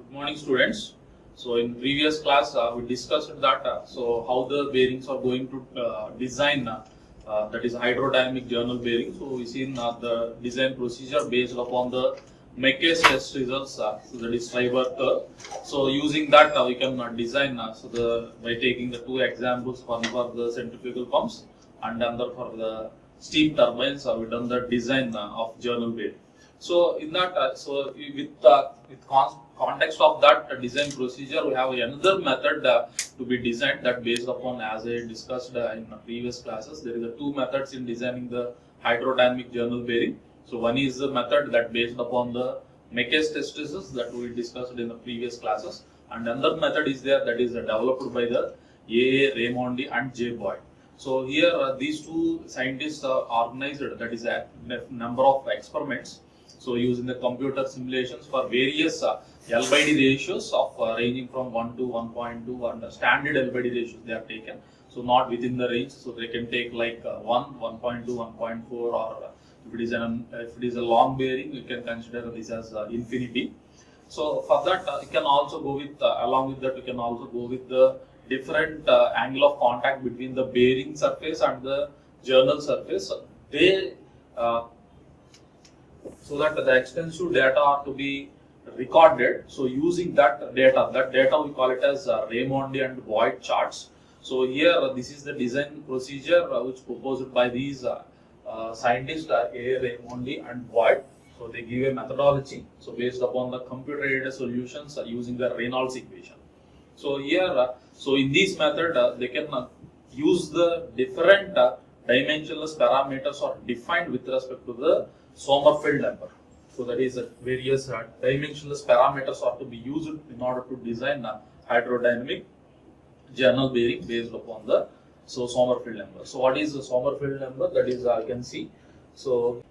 Good morning, students. So in previous class we discussed that how the bearings are going to design that is hydrodynamic journal bearing. So we seen the design procedure based upon the Meckes test results. So that is fiber curve. So using that we can design by taking the two examples, one for the centrifugal pumps and another for the steam turbines. We done the design of journal bearing. So in that, with context of that design procedure, we have another method to be designed that based upon, as I discussed in previous classes, there is two methods in designing the hydrodynamic journal bearing. So one is the method that based upon the Meckes test results that we discussed in the previous classes, and another method is there that is developed by the A. Raimondi and J. Boyd. So here these two scientists organized that is a number of experiments. So using the computer simulations for various L by D ratios of ranging from 1 to 1.2 and standard L by D ratios they are taken. So not within the range. So they can take like 1, 1.2, 1.4, or if it is a long bearing, you can consider this as infinity. So for that you can also go with along with that you can also go with the different angle of contact between the bearing surface and the journal surface. They so that the extensive data are to be recorded. So using that data we call it as Raimondi and Boyd charts. So here this is the design procedure which proposed by these scientists A. Raimondi and Boyd. So they give a methodology. So based upon the computer-aided solutions using the Reynolds equation. So here, so in this method they can use the different dimensionless parameters are defined with respect to the Sommerfeld number. So that is various dimensionless parameters are to be used in order to design hydrodynamic journal bearing based upon the Sommerfeld number. So what is the Sommerfeld number? That is you can see. So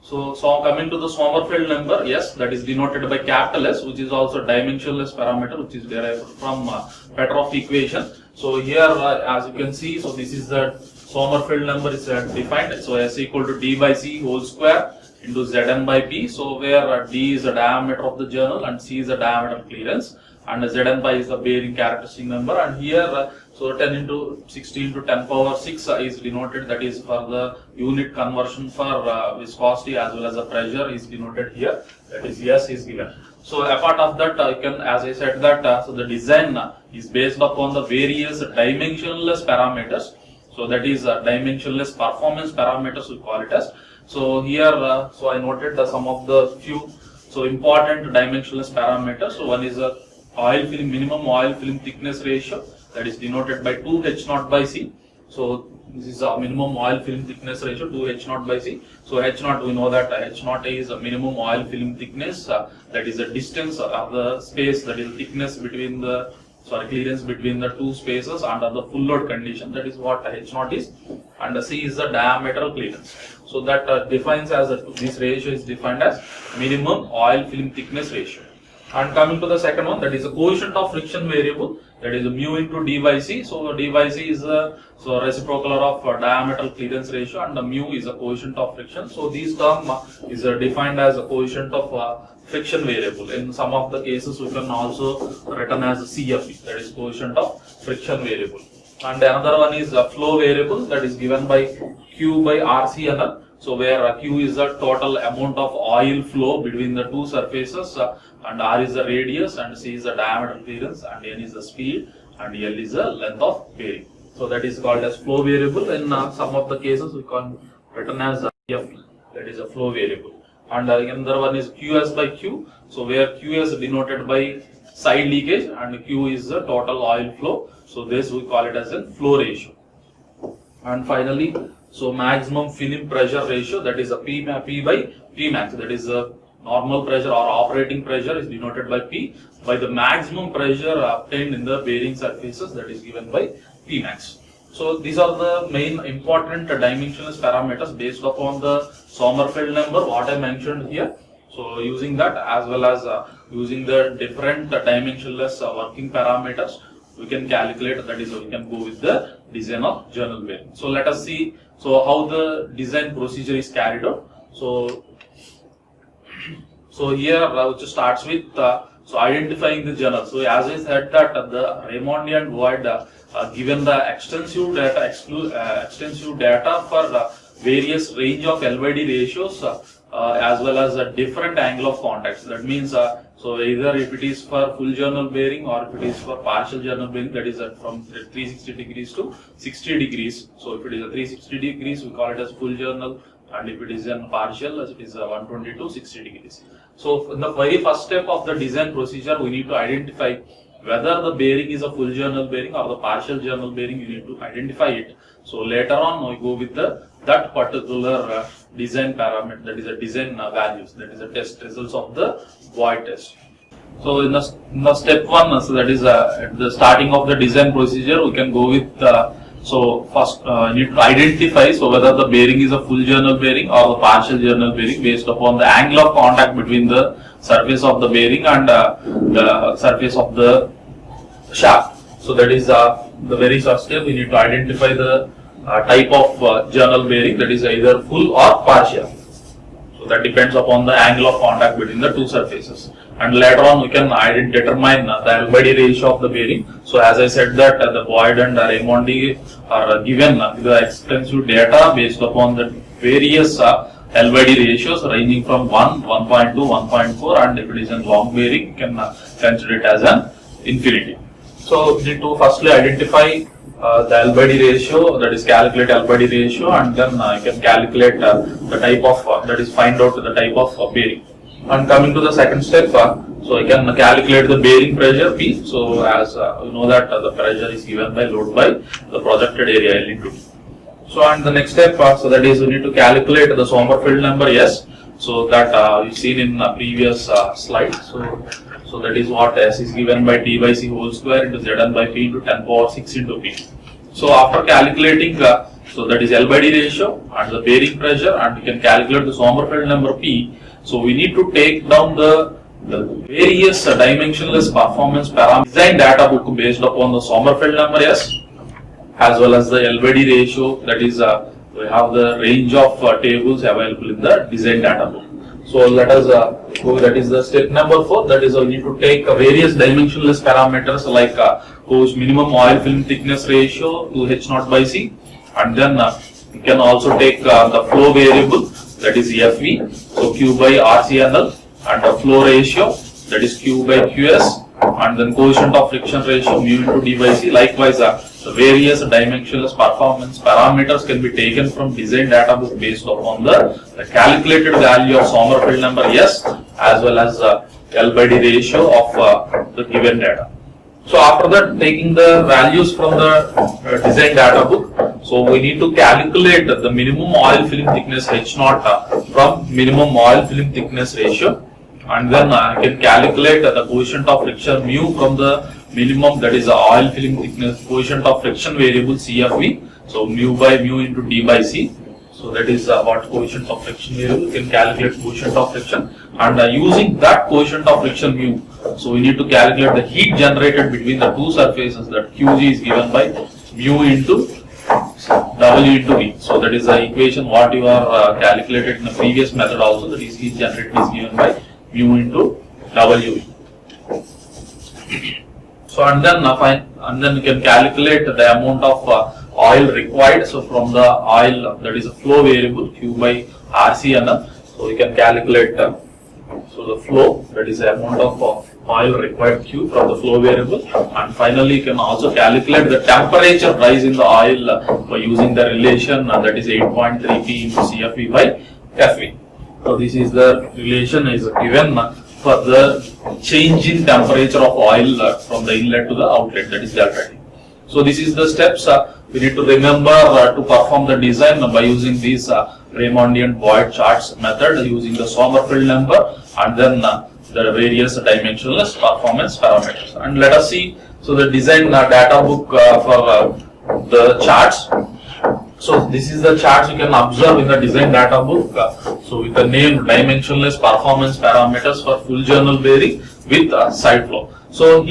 coming to the Sommerfeld number, yes, that is denoted by capital S, which is also dimensionless parameter, which is derived from Petrov equation. So here, as you can see, so this is the Sommerfeld number is defined. So S equal to D by C whole square into Zn by P. So where D is the diameter of the journal and C is the diameter of clearance, and Zn by is the bearing characteristic number. And here, so 10 into 60 into 10 power 6 is denoted, that is for the unit conversion for viscosity as well as the pressure is denoted here, that is S is given. So apart of that, you can, as I said that, so the design is based upon the various dimensionless parameters. So that is dimensionless performance parameters we call it as. So here, so I noted some of the few important dimensionless parameters. So one is a minimum oil film thickness ratio, that is denoted by 2H0 by C. So this is a minimum oil film thickness ratio 2H0 by C. So H0, we know that H0 is a minimum oil film thickness, that is the distance or the space, that is thickness between the clearance between the two spaces under the full load condition. That is what H0 is, and C is the diameter clearance. So that defines as this ratio is defined as minimum oil film thickness ratio. And coming to the second one, that is the coefficient of friction variable, that is mu into D by C. So D by C is the reciprocal of diameter clearance ratio, and the mu is the coefficient of friction. So this term is defined as a coefficient of friction variable. In some of the cases, we can also written as CFV, that is coefficient of friction variable. And another one is a flow variable, that is given by Q by RCNL. So where Q is the total amount of oil flow between the two surfaces, and R is the radius, and C is the diameter clearance, and N is the speed, and L is the length of bearing. So that is called as flow variable. In some of the cases, we can written as FV, that is a flow variable. And another one is QS by Q. So where Q is denoted by side leakage and Q is the total oil flow. So this we call it as a flow ratio. And finally, so maximum film pressure ratio, that is a P by P max, that is a normal pressure or operating pressure is denoted by P, by the maximum pressure obtained in the bearing surfaces, that is given by P max. So these are the main important dimensionless parameters based upon the Sommerfeld number what I mentioned here. So using that as well as using the different dimensionless working parameters, we can calculate, that is we can go with the design of journal bearing. So let us see how the design procedure is carried out. So here which starts with So identifying the journal. So as I said that the Raimondi and Boyd given the extensive data for various range of LYD ratios as well as a different angle of contact. That means so either if it is for full journal bearing or if it is for partial journal bearing, that is from 360 degrees to 60 degrees. So if it is a 360 degrees, we call it as full journal, and if it is a partial, it is 120 to 60 degrees. So in the very first step of the design procedure, we need to identify whether the bearing is a full journal bearing or the partial journal bearing. You need to identify it. So later on, we go with that particular design parameter, that is a design values, that is a test results of the Boyd test. So in the step 1, so that is at the starting of the design procedure, we can go with so first you need to identify so whether the bearing is a full journal bearing or the partial journal bearing based upon the angle of contact between the surface of the bearing and the surface of the shaft. So that is the very first step. We need to identify the type of journal bearing, that is either full or partial. So that depends upon the angle of contact between the two surfaces. And later on we can determine the LYD ratio of the bearing. So as I said that the Boyd and Raimondi are given the extensive data based upon the various LYD ratios ranging from 1, 1.2, 1.4, and if it is a long bearing, you can consider it as an infinity. So we need to firstly identify the LYD ratio, that is calculate LYD ratio, and then you can calculate the type of, that is find out the type of bearing. And coming to the second step, so I can calculate the bearing pressure P. So as you know that the pressure is given by load by the projected area L into T. So and the next step, so that is we need to calculate the Sommerfeld number S. So that you've seen in the previous slide. So that is what S is given by T by C whole square into Zn by P into 10 power 6 into P. So after calculating so that is LYD ratio and the bearing pressure, and you can calculate the Sommerfeld number P. So we need to take down the various dimensionless performance parameters design data book based upon the Sommerfeld number S as well as the LYD ratio, that is we have the range of tables available in the design data book. So let us go, that is the step number 4, that is we need to take various dimensionless parameters like minimum oil film thickness ratio to H0 by C, and then you can also take the flow variable, that is FV, so Q by RCNL, and the flow ratio, that is Q by QS, and then coefficient of friction ratio mu into D by C. Likewise, the various dimensionless performance parameters can be taken from design data book based upon the calculated value of Sommerfeld number S as well as LYD ratio of the given data. So after that, taking the values from the design data book, so we need to calculate the minimum oil film thickness H0 from minimum oil film thickness ratio, and then I can calculate the coefficient of friction mu from the minimum, that is the oil film thickness coefficient of friction variable CFV, so mu by mu into D by C. So that is what coefficient of friction variable, you can calculate coefficient of friction, and using that coefficient of friction mu, so we need to calculate the heat generated between the two surfaces, that Qg is given by mu into W into V. So that is the equation what you are calculated in the previous method also, that is heat generated is given by mu into W. So and then you can calculate the amount of oil required. So from the oil, that is a flow variable Q by RCNL. So you can calculate so the flow, that is the amount of oil required Q from the flow variable, and finally you can also calculate the temperature rise in the oil by using the relation that is 8.3 P into CFV by FV. So this is the relation is given for the change in temperature of oil from the inlet to the outlet, that is delta T. So this is the steps we need to remember to perform the design by using these Raimondi and Boyd charts method using the Sommerfeld number and then the various dimensionless performance parameters. And let us see, so the design data book for the charts. So this is the charts you can observe in the design data book. So with the name dimensionless performance parameters for full journal bearing with side flow. So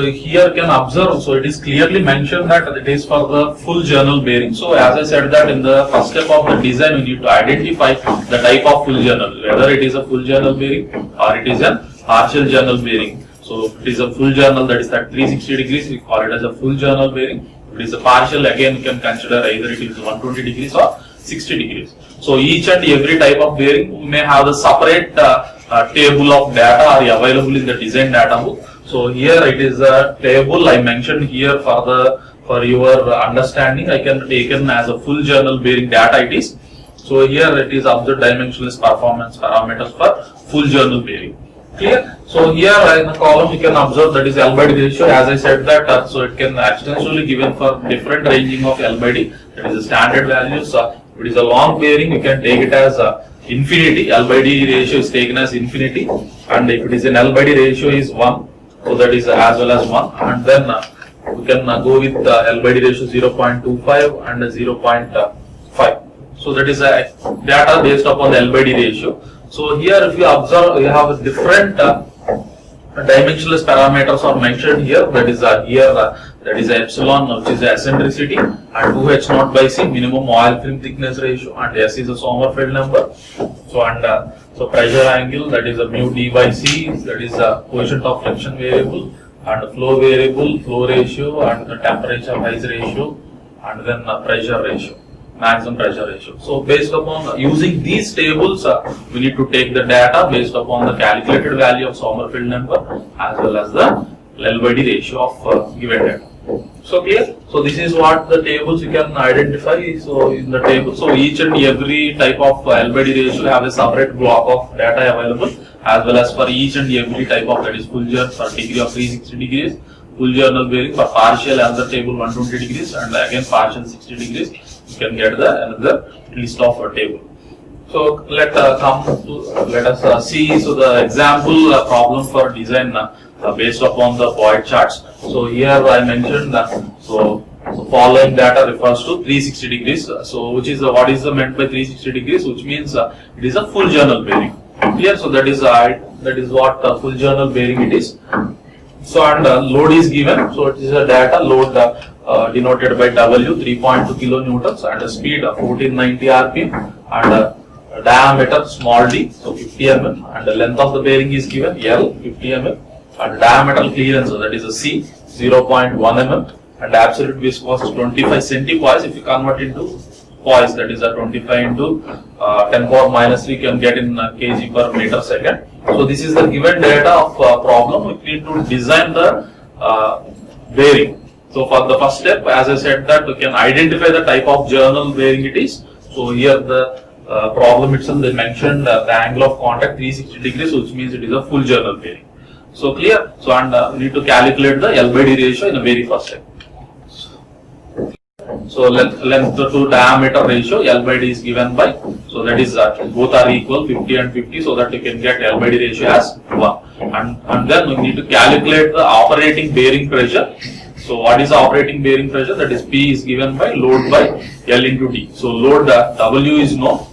here you can observe, so it is clearly mentioned that it is for the full journal bearing. So as I said that in the first step of the design, we need to identify the type of full journal, whether it is a full journal bearing or it is a partial journal bearing. So if it is a full journal, that is at 360 degrees, we call it as a full journal bearing. If it is a partial, again you can consider either it is 120 degrees or 60 degrees. So each and every type of bearing, we may have the separate table of data are available in the design data book. So here it is a table I mentioned here for your understanding. I can take it as a full journal bearing data it is. So here it is observed dimensionless performance parameters for full journal bearing. Clear? So here in the column you can observe that is L by D ratio. As I said that, so it can extensively given for different ranging of L by D. That is the standard values. If it is a long bearing, you can take it as infinity. L by D ratio is taken as infinity, and if it is an L by D ratio is 1, so that is as well as 1, and then we can go with L by D ratio 0.25 and 0.5. So that is a data based upon the L by D ratio. So here if you observe, you have different dimensionless parameters are mentioned here. That is that is epsilon, which is the eccentricity, and 2h naught by c, minimum oil film thickness ratio, and s is the Sommerfeld number. So and so pressure angle, that is a mu d by c, that is a coefficient of friction variable, and flow variable, flow ratio, and the temperature rise ratio, and then pressure ratio, maximum pressure ratio. So based upon using these tables, we need to take the data based upon the calculated value of Sommerfeld number as well as the L by D ratio of given data. So clear? So this is what the tables you can identify. So in the table, so each and every type of L by D ratio have a separate block of data available, as well as for each and every type of, that is full journal for degree of 360 degrees, full journal bearing for partial another table 120 degrees, and again partial 60 degrees. You can get the another list of a table. So let us see. So the example problem for design based upon the Boyd charts. So here I mentioned that so following data refers to 360 degrees. So which is what is meant by 360 degrees? Which means it is a full journal bearing. Clear? So that is what full journal bearing it is. So and load is given. So it is a data load denoted by W, 3.2 kilonewtons, and a speed of 1490 rpm, and diameter small d, so 50 mm, and the length of the bearing is given L, 50 mm, and diameter clearance, so that is a C, 0.1 mm, and absolute viscosity 25 centipoise. If you convert into poise, that is a 25 into 10 power minus 3, can get in kg per meter second. So this is the given data of problem. We need to design the bearing. So for the first step, as I said, that we can identify the type of journal bearing it is. So here the problem itself, they mentioned the angle of contact 360 degrees, which means it is a full journal bearing. So clear? So and we need to calculate the L by D ratio in the very first step. So length to diameter ratio, L by D is given by, so that is both are equal, 50 and 50, so that you can get L by D ratio as 1. And then we need to calculate the operating bearing pressure. So what is the operating bearing pressure? That is P is given by load by L into D. So load W is known.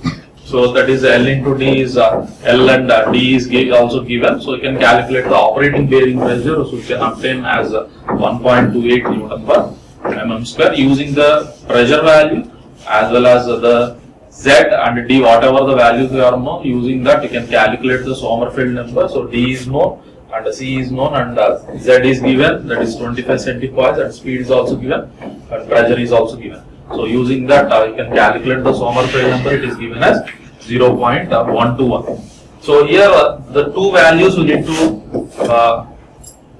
So that is L into D is L and D is also given. So you can calculate the operating bearing pressure. So you can obtain as 1.28 Newton per mm square using the pressure value as well as the Z and D, whatever the values you are known. Using that you can calculate the Sommerfeld number. So D is known, and C is known, and Z is given, that is 25 centipoise, and speed is also given, and pressure is also given. So using that you can calculate the Sommerfeld number. It is given as 0.121. So here the two values we need to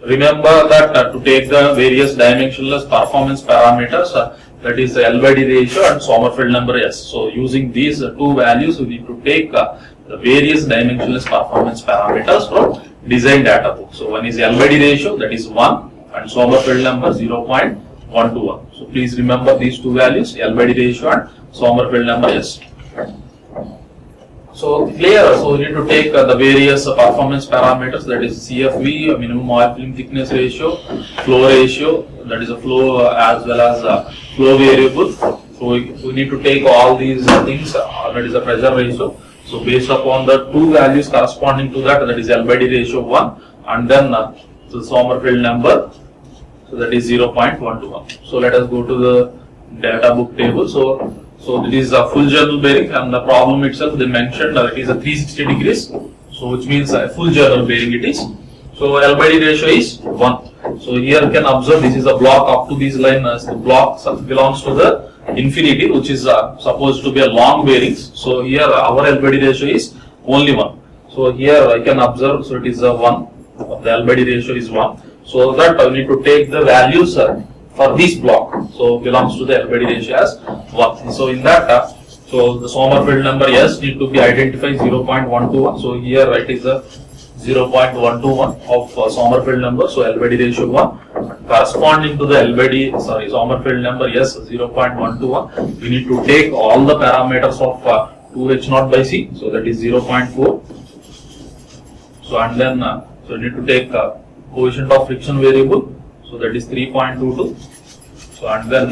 remember that to take the various dimensionless performance parameters, that is the L by D ratio and Sommerfeld number S. So using these two values, we need to take the various dimensionless performance parameters from design data book. So one is L by D ratio, that is 1, and Sommerfeld number 0.121. So please remember these two values, L by D ratio and Sommerfeld number S. So clear. So we need to take the various performance parameters, that is CFV, minimum oil film thickness ratio, flow ratio, that is a flow as well as flow variable. So we need to take all these things, that is a pressure ratio. So based upon the two values corresponding to that, that is L by D ratio 1, and then the Sommerfeld number, so that is 0.121. So let us go to the data book table. So it is a full journal bearing, and the problem itself they mentioned that it is a 360 degrees. So So which means a full journal bearing it is. So L by D ratio is 1. So here you can observe this is a block up to this line as the block belongs to the infinity, which is supposed to be a long bearings. So here our L by D ratio is only 1. So here I can observe, so it is a 1, the L by D ratio is 1. So that I need to take the values for this block. So belongs to the L by D ratio as 1. So in that, so the Sommerfeld number yes need to be identified 0.121. So here it is a 0.121 of Sommerfeld number. So L by D ratio 1 corresponding to the Sommerfeld number yes 0.121. We need to take all the parameters of 2H0 by C. So that is 0.4. So and then so we need to take coefficient of friction variable. So that is 3.22. So and then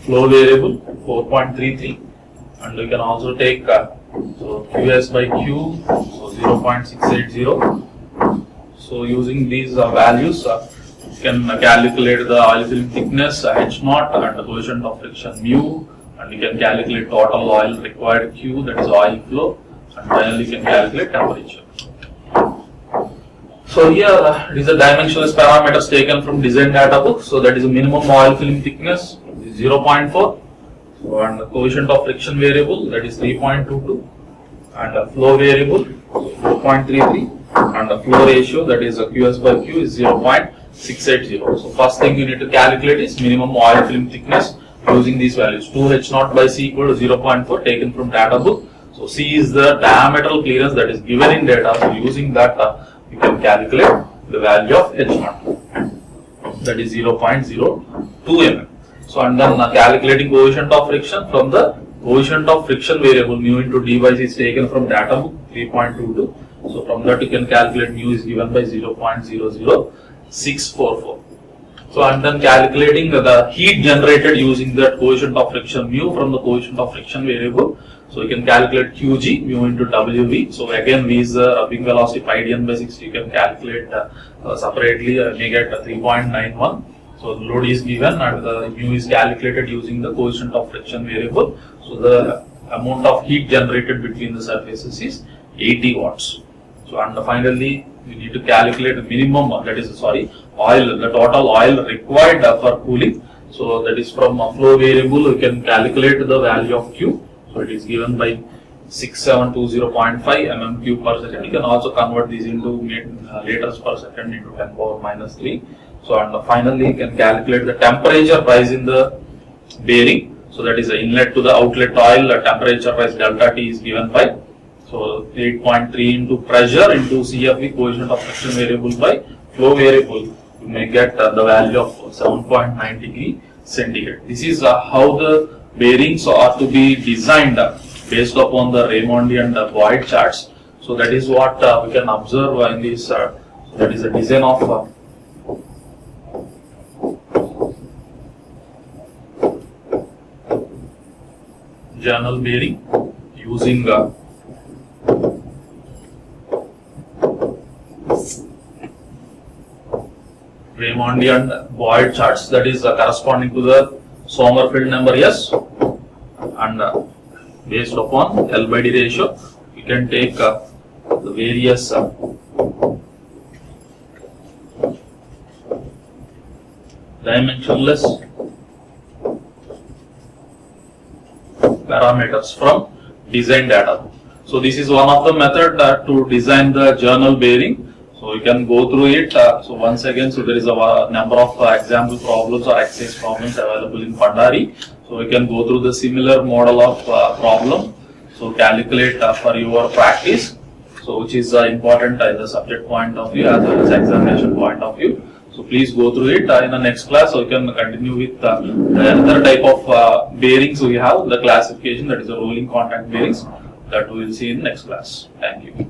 flow variable 4.33. And we can also take so QS by Q, so 0.680. So using these values, you can calculate the oil film thickness H0 and the coefficient of friction mu, and you can calculate total oil required Q, that is oil flow, and finally you can calculate temperature. So here these are dimensionless parameters taken from design data book. So that is a minimum oil film thickness 0.4. So, and the coefficient of friction variable that is 3.22, and the flow variable 4.33, and the flow ratio that is QS by Q is 0.680. So first thing you need to calculate is minimum oil film thickness using these values. 2H0 by C equal to 0.4 taken from data book. So C is the diametral clearance that is given in data. So using that you can calculate the value of H0, that is 0.02 mm. So and then calculating coefficient of friction from the coefficient of friction variable mu into dy is taken from data book 3.22. So from that you can calculate mu is given by 0.00644. So and then calculating the heat generated using that coefficient of friction mu from the coefficient of friction variable. So you can calculate Qg mu into Wv. So again V is the rubbing velocity pi dn by 60. You can calculate separately and you get 3.91. So the load is given and the mu is calculated using the coefficient of friction variable. So the amount of heat generated between the surfaces is 80 watts. So and finally you need to calculate the minimum, that is the total oil required for cooling. So that is from a flow variable you can calculate the value of Q. So it is given by 6720.5 mm³ per second. You can also convert these into liters per second into 10 power minus 3. So and finally you can calculate the temperature rise in the bearing. So that is the inlet to the outlet oil, the temperature rise delta T is given by, so 8.3 into pressure into CFV coefficient of friction variable by flow variable. You may get the value of 7.9 degree centigrade. This is how the bearings are to be designed based upon the Raimondi and Boyd charts. So that is what we can observe in this, that is the design of journal bearing using Raimondi and Boyd charts, that is corresponding to the Sommerfeld number S, and based upon L by D ratio you can take the various dimensionless parameters from design data. So this is one of the method to design the journal bearing. So you can go through it. So once again, so there is a number of example problems or exercise problems available in Pandari. So you can go through the similar model of problem. So calculate for your practice. So which is important in the subject point of view as well as examination point of view. So please go through it in the next class. So you can continue with another type of bearings. We have the classification, that is the rolling contact bearings, that we will see in next class. Thank you.